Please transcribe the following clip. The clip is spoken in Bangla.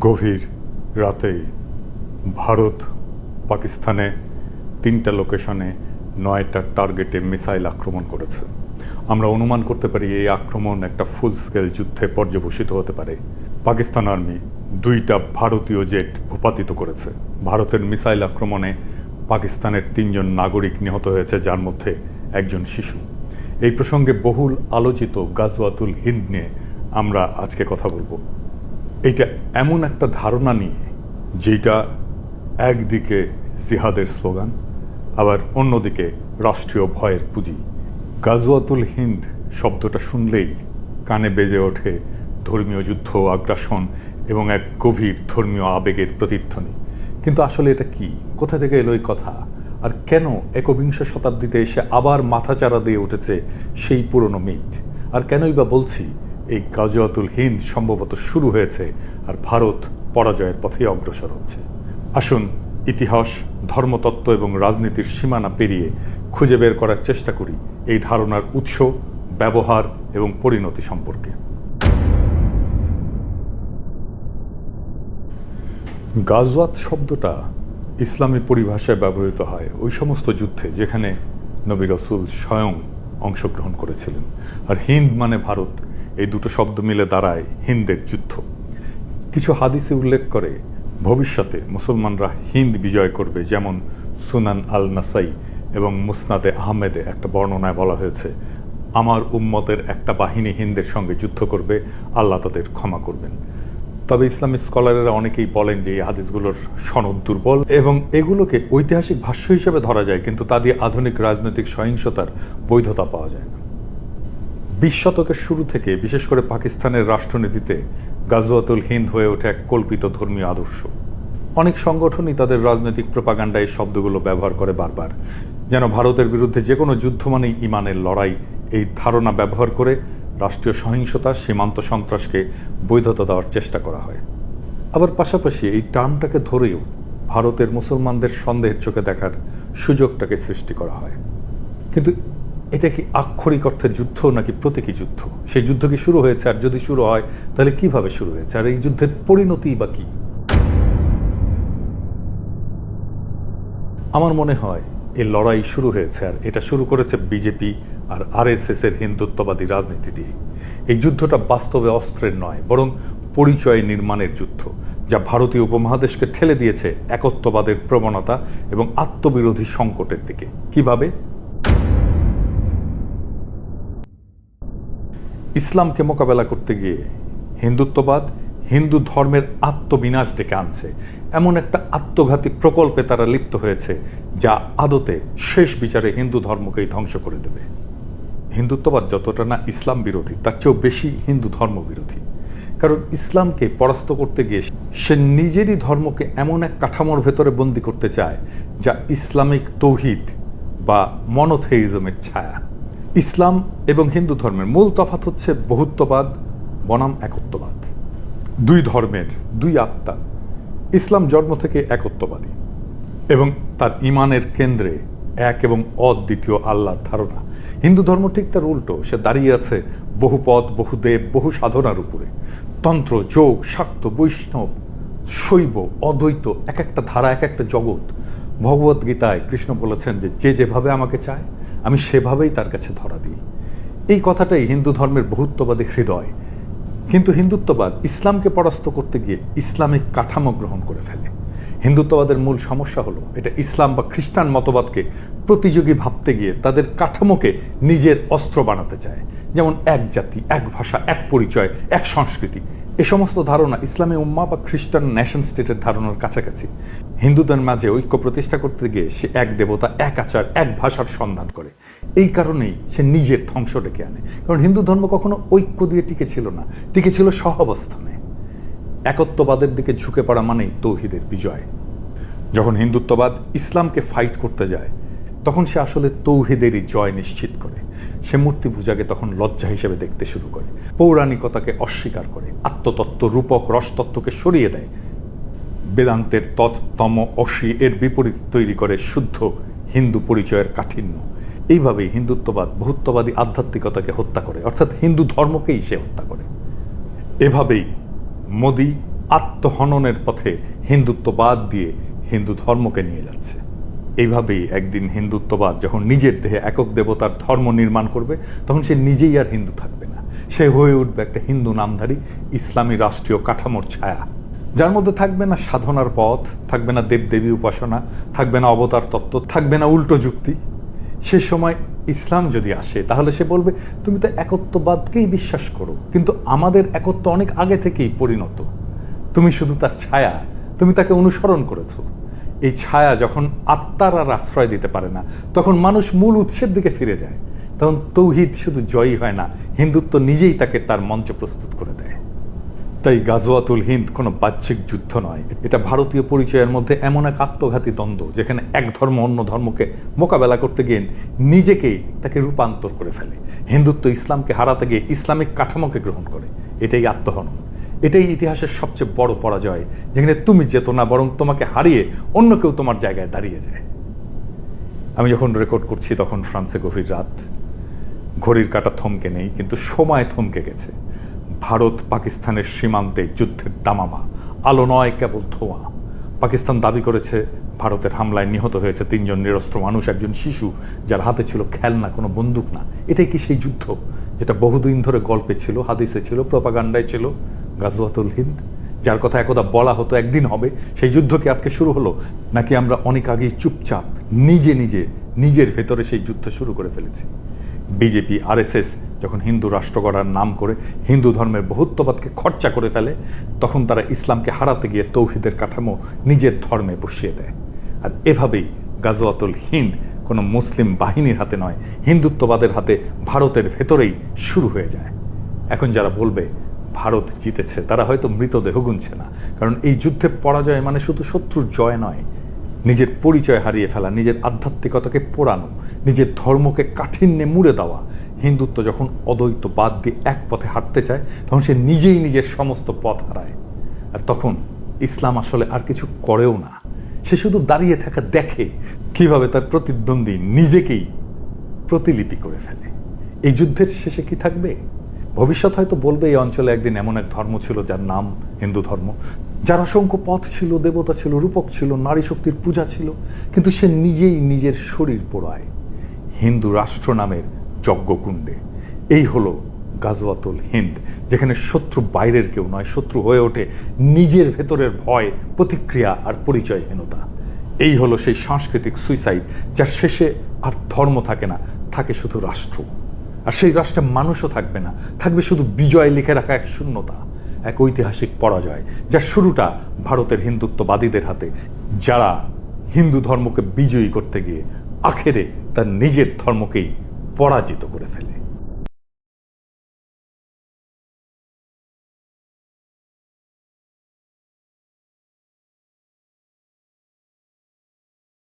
গভীর রাতেই ভারত পাকিস্তানে 3টা লোকেশনে 9টা টার্গেটে মিসাইল আক্রমণ করেছে। আমরা অনুমান করতে পারি এই আক্রমণ একটা ফুল স্কেল যুদ্ধে পর্যবসিত হতে পারে। পাকিস্তান আর্মি 2টা ভারতীয় জেট ভূপাতিত করেছে। ভারতের মিসাইল আক্রমণে পাকিস্তানের 3জন নাগরিক নিহত হয়েছে, যার মধ্যে একজন শিশু। এই প্রসঙ্গে বহুল আলোচিত গাজওয়াতুল হিন্দ নিয়ে আমরা আজকে কথা বলবো। এইটা এমন একটা ধারণা নিয়ে যেটা একদিকে জিহাদের স্লোগান, আবার অন্যদিকে রাষ্ট্রীয় ভয়ের পুঁজি। গাজওয়াতুল হিন্দ শব্দটা শুনলেই কানে বেজে ওঠে ধর্মীয় যুদ্ধ, আগ্রাসন এবং এক গভীর ধর্মীয় আবেগের প্রতিধ্বনি। কিন্তু আসলে এটা কি? কোথা থেকে এলো এই কথা? আর কেন একবিংশ শতাব্দীতে এসে আবার মাথাচাড়া দিয়ে উঠেছে সেই পুরনো মিথ? আর কেনই বা বলছি এই গাজওয়াতুল হিন্দ সম্ভবত শুরু হয়েছে আর ভারত পরাজয়ের পথে অগ্রসর হচ্ছে? আসুন ইতিহাস, ধর্মতত্ত্ব এবং রাজনীতির সীমানা পেরিয়ে খুঁজে বের করার চেষ্টা করি এই ধারণার উৎস, ব্যবহার এবং পরিণতি সম্পর্কে। গাজওয়াত শব্দটা ইসলামী পরিভাষায় ব্যবহৃত হয় ওই সমস্ত যুদ্ধে যেখানে নবী রাসূল স্বয়ং অংশগ্রহণ করেছিলেন। আর হিন্দ মানে ভারত, এই দুটো শব্দ মিলে দাঁড়ায় হিন্দের যুদ্ধ। কিছু হাদিসে উল্লেখ করে ভবিষ্যতে মুসলমানরা হিন্দ বিজয় করবে, যেমন সুনান আল নাসাই এবং মুসনাদে আহমেদে একটা বর্ণনায় বলা হয়েছে, আমার উম্মতের একটা বাহিনী হিন্দের সঙ্গে যুদ্ধ করবে, আল্লাহ তাদের ক্ষমা করবেন। তবে ইসলামী স্কলারেরা অনেকেই বলেন যে এই হাদিসগুলোর সনদ দুর্বল এবং এগুলোকে ঐতিহাসিক ভাষ্য হিসেবে ধরা যায়, কিন্তু তা দিয়ে আধুনিক রাজনৈতিক সহিংসতার বৈধতা পাওয়া যায় না। 20 শতকের শুরু থেকে বিশেষ করে পাকিস্তানের রাষ্ট্রনীতিতে গাজওয়াতুল হিন্দ হয়ে ওঠে এক কল্পিত ধর্মীয় আদর্শ। অনেক সংগঠনই তাদের রাজনৈতিক প্রোপাগান্ডায় এই শব্দগুলো ব্যবহার করে বারবার, যেন ভারতের বিরুদ্ধে যে কোনো যুদ্ধ মানেই ইমানের লড়াই। এই ধারণা ব্যবহার করে রাষ্ট্রীয় সহিংসতা, সীমান্ত সন্ত্রাসকে বৈধতা দেওয়ার চেষ্টা করা হয়। আবার পাশাপাশি এই টার্মটাকে ধরেও ভারতের মুসলমানদের সন্দেহের চোখে দেখার সুযোগটাকে সৃষ্টি করা হয়। কিন্তু এটা কি আক্ষরিক অর্থে যুদ্ধ নাকি প্রতীকী যুদ্ধ? সেই যুদ্ধ কি শুরু হয়েছে? আর যদি শুরু হয় তাহলে কিভাবে শুরু হয়েছে? আর এই যুদ্ধের পরিণতি বা কি? আমার মনে হয় এই লড়াই শুরু হয়েছে, আর এটা শুরু করেছে বিজেপি আর আরএসএস এর হিন্দুত্ববাদী রাজনীতি দিয়ে। এই যুদ্ধটা বাস্তবে অস্ত্রের নয়, বরং পরিচয় নির্মাণের যুদ্ধ, যা ভারতীয় উপমহাদেশকে ঠেলে দিয়েছে একত্ববাদের প্রবণতা এবং আত্মবিরোধী সংকটের দিকে। কিভাবে? ইসলামকে মোকাবেলা করতে গিয়ে হিন্দুত্ববাদ হিন্দু ধর্মের আত্মবিনাশ ডেকে আনছে। এমন একটা আত্মঘাতী প্রকল্পে তারা লিপ্ত হয়েছে যা আদতে শেষ বিচারে হিন্দু ধর্মকেই ধ্বংস করে দেবে। হিন্দুত্ববাদ যতটা না ইসলাম বিরোধী, তার চেয়েও বেশি হিন্দু ধর্ম বিরোধী। কারণ ইসলামকে পরাস্ত করতে গিয়ে সে নিজেরই ধর্মকে এমন এক কাঠামোর ভেতরে বন্দী করতে চায় যা ইসলামিক তৌহিদ বা মনোথেইজমের ছায়া। ইসলাম এবং হিন্দু ধর্মের মূল তফাৎ হচ্ছে বহুত্ববাদ বনাম একত্ববাদ। দুই ধর্মের দুই আত্মা। ইসলাম জন্ম থেকে একত্ববাদী এবং তার ইমানের কেন্দ্রে এক এবং অদ্বিতীয় আল্লাহর ধারণা। হিন্দু ধর্ম ঠিক তার উল্টো, সে দাঁড়িয়ে আছে বহুপদ, বহুদেব, বহু সাধনার উপরে। তন্ত্র, যোগ, শাক্ত, বৈষ্ণব, শৈব, অদ্বৈত, এক একটা ধারা, এক একটা জগৎ। ভগবত গীতায় কৃষ্ণ বলেছেন যে যে যেভাবে আমাকে চায় আমি সেভাবেই তার কাছে ধরা দিই। এই কথাটাই হিন্দু ধর্মের বহুত্ববাদী হৃদয়। কিন্তু হিন্দুত্ববাদ ইসলামকে পরাস্ত করতে গিয়ে ইসলামিক কাঠামো গ্রহণ করে ফেলে। হিন্দুত্ববাদের মূল সমস্যা হলো এটা ইসলাম বা খ্রিস্টান মতবাদকে প্রতিযোগী ভাবতে গিয়ে তাদের কাঠামোকে নিজের অস্ত্র বানাতে চায়। যেমন এক জাতি, এক ভাষা, এক পরিচয়, এক সংস্কৃতি। এ সমস্ত ধারণা ইসলামী উম্মাহ বা খ্রিস্টান নেশন স্টেটের ধারণার কাছাকাছি। হিন্দুদের মাঝে ঐক্য প্রতিষ্ঠা করতে গিয়ে সে এক দেবতা, এক আচার, এক ভাষার সন্ধান করে। এই কারণেই সে নিজের ধ্বংস ডেকে আনে। কারণ হিন্দু ধর্ম কখনো ঐক্য দিয়ে টিকে ছিল না, টিকে ছিল সহাবস্থানে। একত্ববাদের দিকে ঝুঁকে পড়া মানেই তৌহিদের বিজয়। যখন হিন্দুত্ববাদ ইসলামকে ফাইট করতে যায় তখন সে আসলে তৌহিদেরই জয় নিশ্চিত করে। সে মূর্তি পূজাকে তখন লজ্জা হিসেবে দেখতে শুরু করে, পৌরাণিকতাকে অস্বীকার করে, আত্মতত্ত্ব, রূপক, রসতত্ত্বকে সরিয়ে দেয়, বেদান্তের তৎ-তম অসি এর বিপরীত তৈরি করে শুদ্ধ হিন্দু পরিচয়ের কাঠিন্য। এইভাবেই হিন্দুত্ববাদ বহুত্ববাদী আধ্যাত্মিকতাকে হত্যা করে, অর্থাৎ হিন্দু ধর্মকেই সে হত্যা করে। এভাবেই মোদি আত্মহননের পথে হিন্দুত্ববাদ দিয়ে হিন্দু ধর্মকে নিয়ে যাচ্ছে। এইভাবেই একদিন হিন্দুত্ববাদ যখন নিজের দেহে একক দেবতার ধর্ম নির্মাণ করবে, তখন সে নিজেই আর হিন্দু থাকবে না, সে হয়ে উঠবে একটা হিন্দু নামধারী ইসলামী রাষ্ট্রীয় কাঠামোর ছায়া, যার মধ্যে থাকবে না সাধনার পথ, থাকবে না দেবদেবী উপাসনা, থাকবে না অবতার তত্ত্ব, থাকবে না উল্টো যুক্তি। সে সময় ইসলাম যদি আসে তাহলে সে বলবে, তুমি তো একত্ববাদকেই বিশ্বাস করো, কিন্তু আমাদের একত্ব অনেক আগে থেকেই পরিণত, তুমি শুধু তার ছায়া, তুমি তাকে অনুসরণ করেছো। এই ছায়া যখন আত্মার আর আশ্রয় দিতে পারে না, তখন মানুষ মূল উৎসের দিকে ফিরে যায়। তখন তৌহিদ শুধু জয়ী হয় না, হিন্দুত্ব নিজেই তাকে তার মঞ্চ প্রস্তুত করে দেয়। তাই গাজওয়াতুল হিন্দ কোনো বাহ্যিক যুদ্ধ নয়, এটা ভারতীয় পরিচয়ের মধ্যে এমন এক আত্মঘাতী দ্বন্দ্ব, যেখানে এক ধর্ম অন্য ধর্মকে মোকাবেলা করতে গিয়ে নিজেকেই তাকে রূপান্তর করে ফেলে। হিন্দুত্ব ইসলামকে হারাতে গিয়ে ইসলামিক কাঠামোকে গ্রহণ করে। এটাই আত্মহনন, এটাই ইতিহাসের সবচেয়ে বড় পরাজয়, যেখানে তুমি যেত না, বরং তোমাকে হারিয়ে অন্য কেউ তোমার জায়গায় দাঁড়িয়ে যায়। আমি যখন রেকর্ড করছি তখন ফ্রান্সে গভীর রাত, ঘড়ির কাঁটা থমকে নেই, কিন্তু সময় থমকে গেছে। ভারত পাকিস্তানের সীমান্তে যুদ্ধের দামামা, আলো নয় কেবল ধোঁয়া। পাকিস্তান দাবি করেছে ভারতের হামলায় নিহত হয়েছে 3 জন নিরস্ত্র মানুষ, একজন শিশু যার হাতে ছিল খেলনা, কোনো বন্দুক না। এটাই কি সেই যুদ্ধ যেটা বহুদিন ধরে গল্পে ছিল, হাদিসে ছিল, প্রপাগান্ডায় ছিল? গাজওয়াতুল হিন্দ, যার কথা একদা বলা হতো একদিন হবে, সেই যুদ্ধ কি আজকে শুরু হলো? নাকি আমরা অনেক আগেই চুপচাপ নিজের ভেতরে সেই যুদ্ধ শুরু করে ফেলেছি? বিজেপি আরএসএস যখন হিন্দু রাষ্ট্র গড়ার নাম করে হিন্দু ধর্মের বহুত্ববাদকে খরচা করে ফেলে, তখন তারা ইসলামকে হারাতে গিয়ে তৌহিদের কাঠামো নিজের ধর্মে বসিয়ে দেয়। আর এভাবেই গাজওয়াতুল হিন্দ কোনো মুসলিম বাহিনীর হাতে নয়, হিন্দুত্ববাদের হাতে ভারতের ভেতরেই শুরু হয়ে যায়। এখন যারা বলবে ভারত জিতেছে, তারা হয়তো মৃতদেহ গুনছে না, কারণ এই যুদ্ধে পরাজয় মানে শুধু শত্রুর জয় নয়, নিজের পরিচয় হারিয়ে ফেলা, নিজের আধ্যাত্মিকতাকে পোড়ানো, নিজের ধর্মকে কাঠিন্যে মুড়ে দেওয়া। হিন্দুত্ব যখন অদ্বৈতবাদ দিয়ে এক পথে হাঁটতে চায়, তখন সে নিজেই নিজের সমস্ত পথ হারায়। আর তখন ইসলাম আসলে আর কিছু করেও না, সে শুধু দাঁড়িয়ে থাকা দেখে কিভাবে তার প্রতিদ্বন্দ্বী নিজেকেই প্রতিলিপি করে ফেলে। এই যুদ্ধের শেষে কি থাকবে? ভবিষ্যৎ হয়তো বলবে এই অঞ্চলে একদিন এমন এক ধর্ম ছিল যার নাম হিন্দু ধর্ম, যার অসংখ্য পথ ছিল, দেবতা ছিল, রূপক ছিল, নারী শক্তির পূজা ছিল, কিন্তু সে নিজেই নিজের শরীর পোড়ায় হিন্দু রাষ্ট্র নামের যজ্ঞকুণ্ডে। এই হলো গাজওয়াতুল হিন্দ, যেখানে শত্রু বাইরের কেউ নয়, শত্রু হয়ে ওঠে নিজের ভেতরের ভয়, প্রতিক্রিয়া আর পরিচয়হীনতা। এই হলো সেই সাংস্কৃতিক সুইসাইড, যার শেষে আর ধর্ম থাকে না, থাকে শুধু রাষ্ট্র। আর সেই রাষ্ট্রে মানুষও থাকবে না, থাকবে শুধু বিজয় লিখে রাখা এক শূন্যতা, এক ঐতিহাসিক পরাজয়, যার শুরুটা ভারতের হিন্দুত্ববাদীদের হাতে, যারা হিন্দু ধর্মকে বিজয়ী করতে গিয়ে আখেরে তার নিজের ধর্মকেই পরাজিত করে ফেলে।